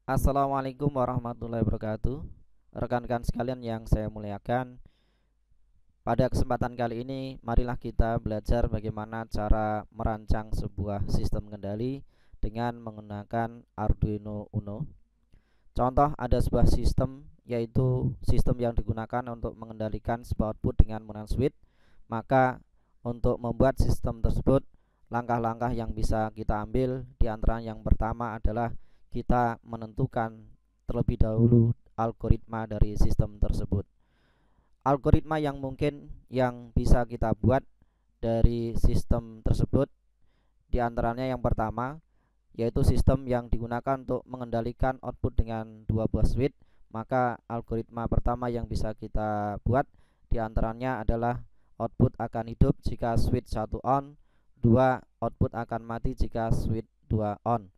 Assalamualaikum warahmatullahi wabarakatuh. Rekan-rekan sekalian yang saya muliakan, pada kesempatan kali ini marilah kita belajar bagaimana cara merancang sebuah sistem kendali dengan menggunakan Arduino Uno. Contoh, ada sebuah sistem, yaitu sistem yang digunakan untuk mengendalikan sebuah output dengan menggunakan switch. Maka untuk membuat sistem tersebut, langkah-langkah yang bisa kita ambil di antara yang pertama adalah kita menentukan terlebih dahulu algoritma dari sistem tersebut. Algoritma yang mungkin yang bisa kita buat dari sistem tersebut, di antaranya yang pertama yaitu sistem yang digunakan untuk mengendalikan output dengan dua buah switch. Maka algoritma pertama yang bisa kita buat di antaranya adalah output akan hidup jika switch 1 on, 2 output akan mati jika switch 2 on.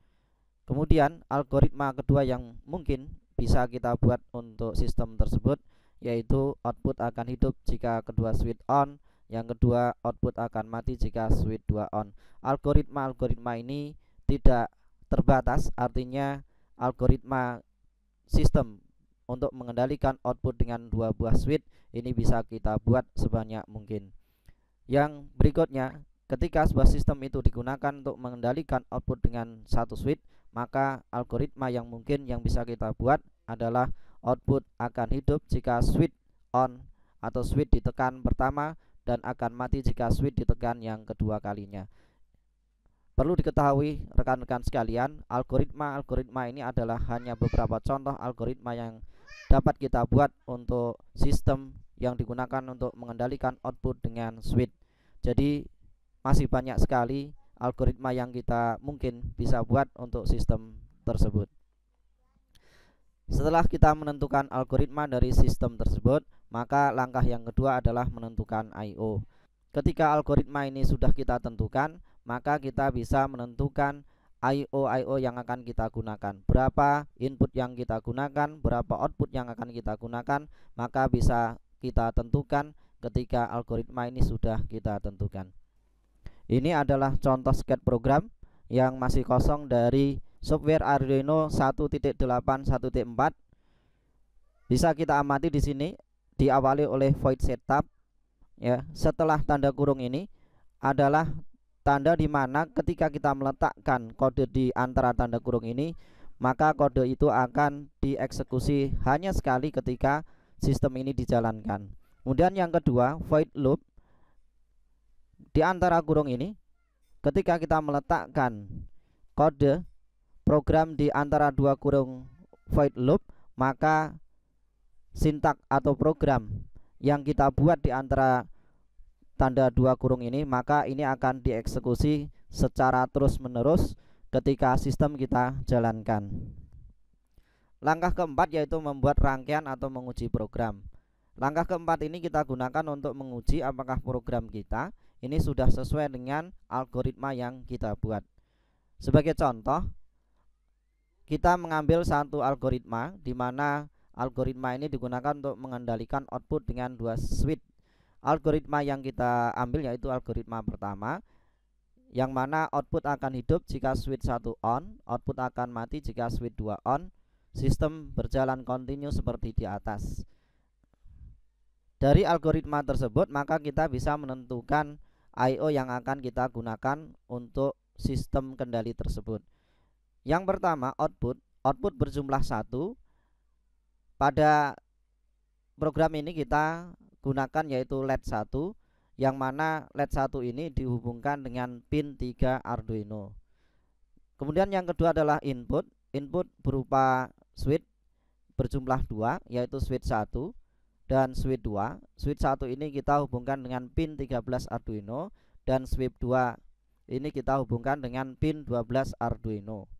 Kemudian algoritma kedua yang mungkin bisa kita buat untuk sistem tersebut yaitu output akan hidup jika kedua switch on, yang kedua output akan mati jika switch 2 on. Algoritma-algoritma ini tidak terbatas, artinya algoritma sistem untuk mengendalikan output dengan dua buah switch ini bisa kita buat sebanyak mungkin. Yang berikutnya, ketika sebuah sistem itu digunakan untuk mengendalikan output dengan satu switch, maka algoritma yang mungkin yang bisa kita buat adalah output akan hidup jika switch on atau switch ditekan pertama dan akan mati jika switch ditekan yang kedua kalinya. Perlu diketahui rekan-rekan sekalian, algoritma-algoritma ini adalah hanya beberapa contoh algoritma yang dapat kita buat untuk sistem yang digunakan untuk mengendalikan output dengan switch. Jadi masih banyak sekali algoritma yang kita mungkin bisa buat untuk sistem tersebut. Setelah kita menentukan algoritma dari sistem tersebut, maka langkah yang kedua adalah menentukan I/O. Ketika algoritma ini sudah kita tentukan, maka kita bisa menentukan I/O yang akan kita gunakan. Berapa input yang kita gunakan, berapa output yang akan kita gunakan, maka bisa kita tentukan ketika algoritma ini sudah kita tentukan. Ini adalah contoh sket program yang masih kosong dari software Arduino 1.8 1.4. Bisa kita amati di sini diawali oleh void setup. Ya, setelah tanda kurung ini adalah tanda di mana ketika kita meletakkan kode di antara tanda kurung ini, maka kode itu akan dieksekusi hanya sekali ketika sistem ini dijalankan. Kemudian yang kedua, void loop. Di antara kurung ini, ketika kita meletakkan kode program di antara dua kurung void loop, maka sintak atau program yang kita buat di antara tanda dua kurung ini, maka ini akan dieksekusi secara terus-menerus ketika sistem kita jalankan. Langkah keempat yaitu membuat rangkaian atau menguji program. Langkah keempat ini kita gunakan untuk menguji apakah program kita ini sudah sesuai dengan algoritma yang kita buat. Sebagai contoh, kita mengambil satu algoritma di mana algoritma ini digunakan untuk mengendalikan output dengan dua switch. Algoritma yang kita ambil yaitu algoritma pertama, yang mana output akan hidup jika switch 1 on, output akan mati jika switch 2 on. Sistem berjalan kontinu seperti di atas. Dari algoritma tersebut, maka kita bisa menentukan I/O yang akan kita gunakan untuk sistem kendali tersebut. Yang pertama, output berjumlah 1. Pada program ini kita gunakan yaitu LED 1, yang mana LED 1 ini dihubungkan dengan pin 3 Arduino. Kemudian yang kedua adalah input berupa switch berjumlah 2, yaitu switch 1 dan switch 2. Switch 1 ini kita hubungkan dengan pin 13 Arduino, dan switch 2 ini kita hubungkan dengan pin 12 Arduino.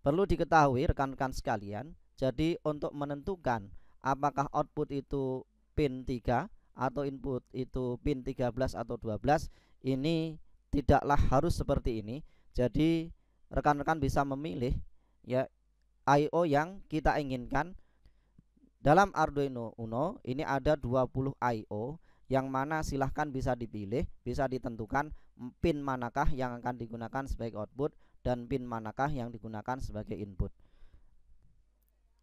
Perlu diketahui rekan-rekan sekalian, jadi untuk menentukan apakah output itu pin 3 atau input itu pin 13 atau 12, ini tidaklah harus seperti ini. Jadi rekan-rekan bisa memilih ya I/O yang kita inginkan. Dalam Arduino Uno ini ada 20 I/O, yang mana silahkan bisa dipilih, bisa ditentukan pin manakah yang akan digunakan sebagai output, dan pin manakah yang digunakan sebagai input.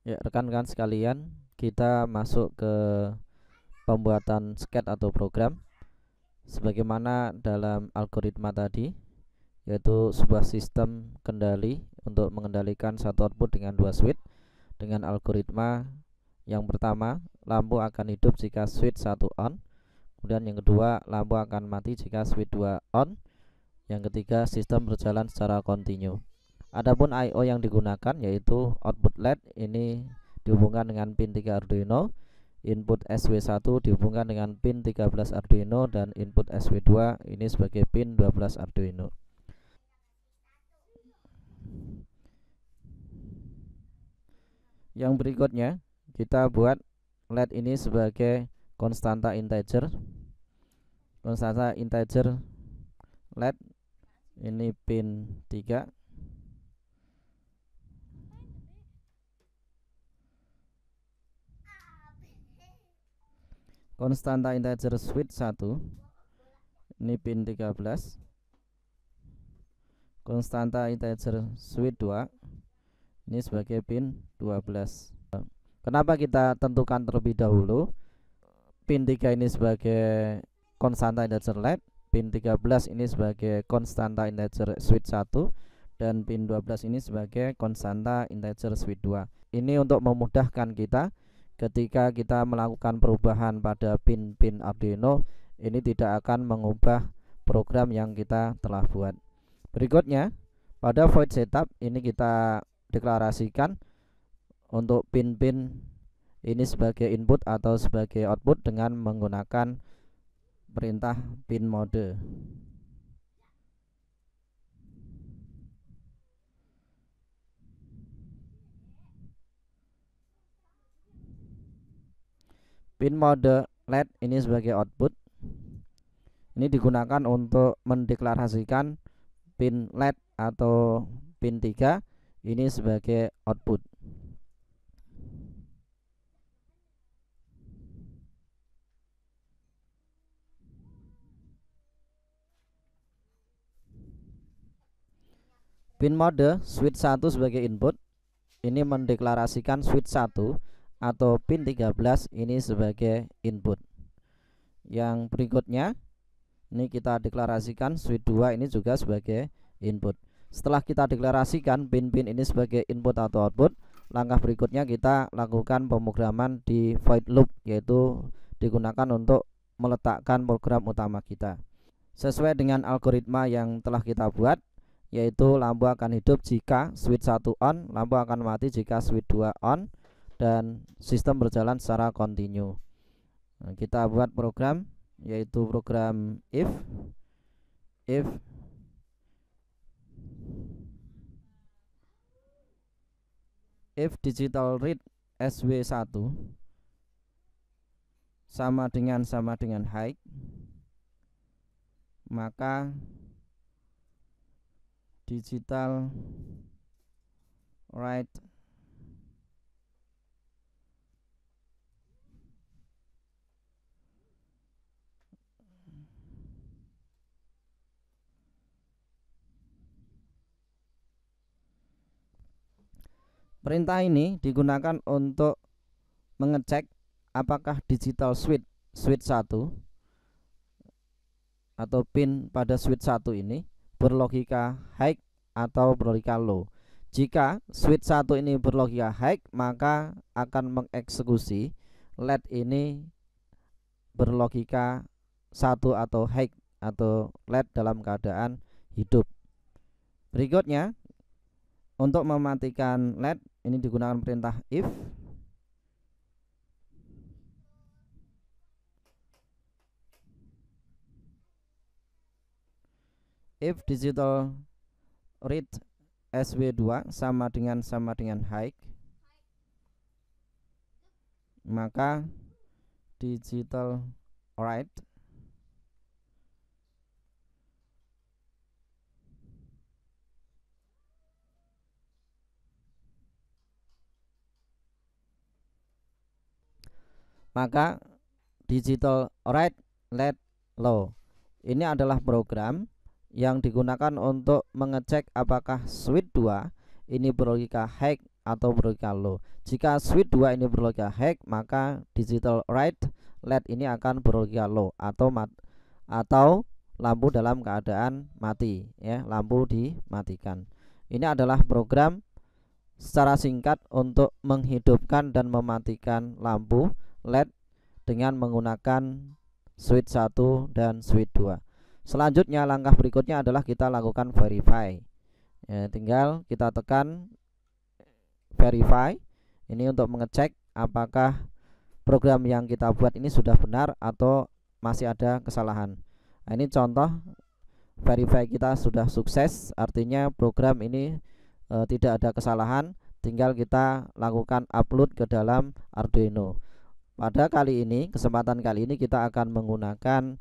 Ya, rekan-rekan sekalian, kita masuk ke pembuatan sket atau program sebagaimana dalam algoritma tadi, yaitu sebuah sistem kendali untuk mengendalikan satu output dengan dua switch dengan algoritma yang pertama, lampu akan hidup jika switch 1 on, kemudian yang kedua, lampu akan mati jika switch 2 on, yang ketiga, sistem berjalan secara kontinu. Adapun I/O yang digunakan yaitu output LED ini dihubungkan dengan pin 3 Arduino, input SW1 dihubungkan dengan pin 13 Arduino, dan input SW2 ini sebagai pin 12 Arduino. Yang berikutnya kita buat LED ini sebagai konstanta integer. Konstanta integer LED ini pin 3. Konstanta integer switch 1 ini pin 13. Konstanta integer switch 2 ini sebagai pin 12. Kenapa kita tentukan terlebih dahulu pin 3 ini sebagai konstanta integer LED, pin 13 ini sebagai konstanta integer switch 1, dan pin 12 ini sebagai konstanta integer switch 2. Ini untuk memudahkan kita ketika kita melakukan perubahan pada pin-pin Arduino, ini tidak akan mengubah program yang kita telah buat. Berikutnya, pada void setup ini kita deklarasikan untuk pin-pin ini sebagai input atau sebagai output dengan menggunakan perintah pin mode. Pin mode LED ini sebagai output. Ini digunakan untuk mendeklarasikan pin LED atau pin 3 ini sebagai output. Pin mode switch 1 sebagai input ini mendeklarasikan switch 1 atau pin 13 ini sebagai input. Yang berikutnya ini kita deklarasikan switch 2 ini juga sebagai input. Setelah kita deklarasikan pin-pin ini sebagai input atau output, langkah berikutnya kita lakukan pemrograman di void loop, yaitu digunakan untuk meletakkan program utama kita sesuai dengan algoritma yang telah kita buat, yaitu lampu akan hidup jika switch 1 on, lampu akan mati jika switch 2 on, dan sistem berjalan secara kontinu. Nah, kita buat program yaitu program if digital read SW1 sama dengan high, maka digital write perintah ini digunakan untuk mengecek apakah digital switch 1 atau pin pada switch 1 ini berlogika high atau berlogika low. Jika switch 1 ini berlogika high, maka akan mengeksekusi LED ini berlogika 1 atau high atau LED dalam keadaan hidup. Berikutnya, untuk mematikan LED ini digunakan perintah if digital read SW2 sama dengan high, maka digital write LED low. Ini adalah program yang digunakan untuk mengecek apakah switch 2 ini berlogika high atau berlogika low. Jika switch 2 ini berlogika high, maka digital write LED ini akan berlogika low atau lampu dalam keadaan mati ya, lampu dimatikan. Ini adalah program secara singkat untuk menghidupkan dan mematikan lampu LED dengan menggunakan switch 1 dan switch 2. Selanjutnya langkah berikutnya adalah kita lakukan verify ya, tinggal kita tekan verify ini untuk mengecek apakah program yang kita buat ini sudah benar atau masih ada kesalahan. Nah, ini contoh verify kita sudah sukses, artinya program ini tidak ada kesalahan, tinggal kita lakukan upload ke dalam Arduino. Pada kesempatan kali ini kita akan menggunakan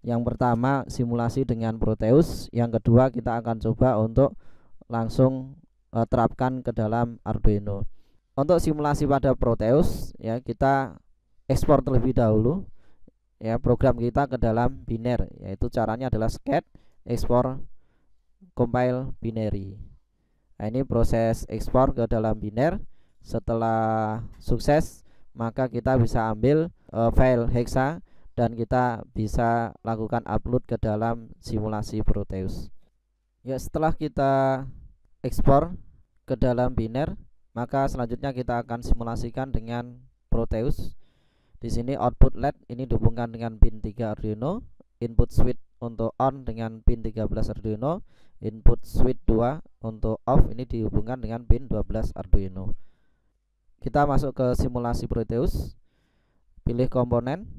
yang pertama simulasi dengan Proteus, yang kedua kita akan coba untuk langsung terapkan ke dalam Arduino. Untuk simulasi pada Proteus ya, kita ekspor terlebih dahulu ya program kita ke dalam biner, yaitu caranya adalah scat ekspor compile binary. Nah, ini proses ekspor ke dalam biner. Setelah sukses, maka kita bisa ambil file hexa dan kita bisa lakukan upload ke dalam simulasi Proteus. Ya, setelah kita ekspor ke dalam biner, maka selanjutnya kita akan simulasikan dengan Proteus. Di sini output LED ini dihubungkan dengan pin 3 Arduino, input switch untuk on dengan pin 13 Arduino, input switch 2 untuk off ini dihubungkan dengan pin 12 Arduino. Kita masuk ke simulasi Proteus, pilih komponen,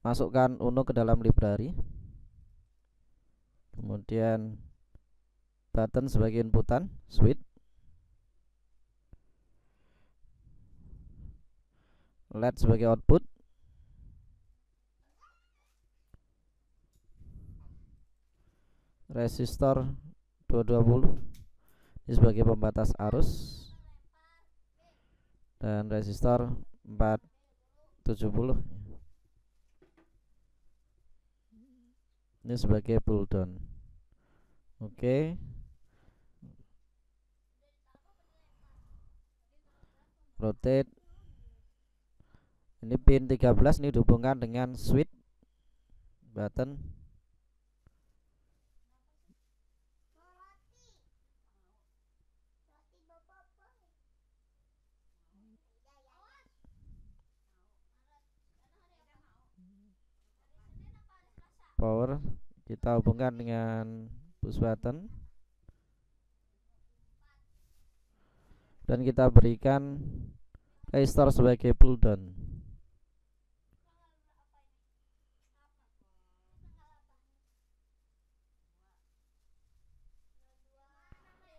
masukkan Uno ke dalam library, kemudian button sebagai inputan, switch, LED sebagai output, resistor 220 ini sebagai pembatas arus, dan resistor 470 ini sebagai pull down. Oke. Rotate. Ini pin 13 ini dihubungkan dengan switch button. Power kita hubungkan dengan push button dan kita berikan resistor sebagai pull down.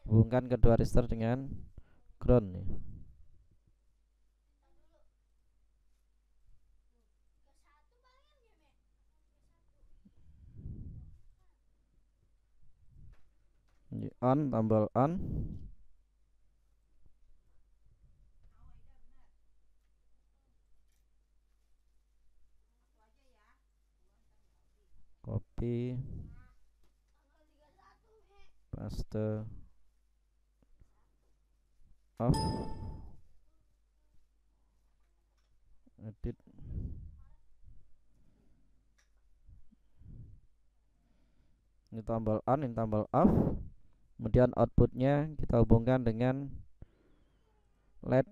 Hubungkan kedua resistor dengan ground nih. Ini on, tombol on. Copy, paste, off, edit. Ini tombol on, ini tombol off. Kemudian outputnya kita hubungkan dengan LED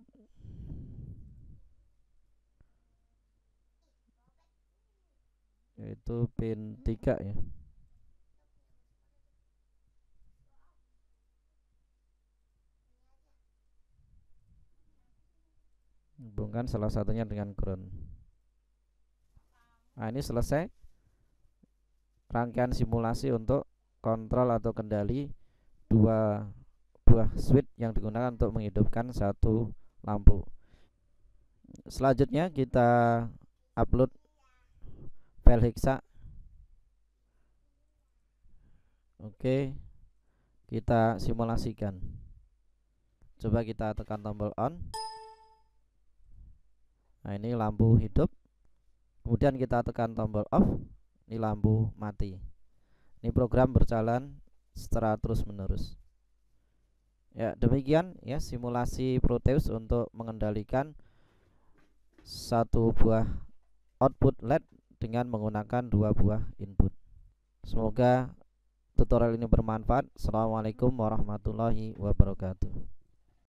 yaitu pin 3 ya. Hubungkan salah satunya dengan ground. Nah, ini selesai rangkaian simulasi untuk kontrol atau kendali dua buah switch yang digunakan untuk menghidupkan satu lampu. Selanjutnya kita upload file hexa. Oke, kita simulasikan. Coba kita tekan tombol on. Nah, ini lampu hidup. Kemudian kita tekan tombol off, ini lampu mati. Ini program berjalan secara terus menerus. Ya, demikian ya simulasi Proteus untuk mengendalikan satu buah output LED dengan menggunakan dua buah input. Semoga tutorial ini bermanfaat. Assalamualaikum warahmatullahi wabarakatuh.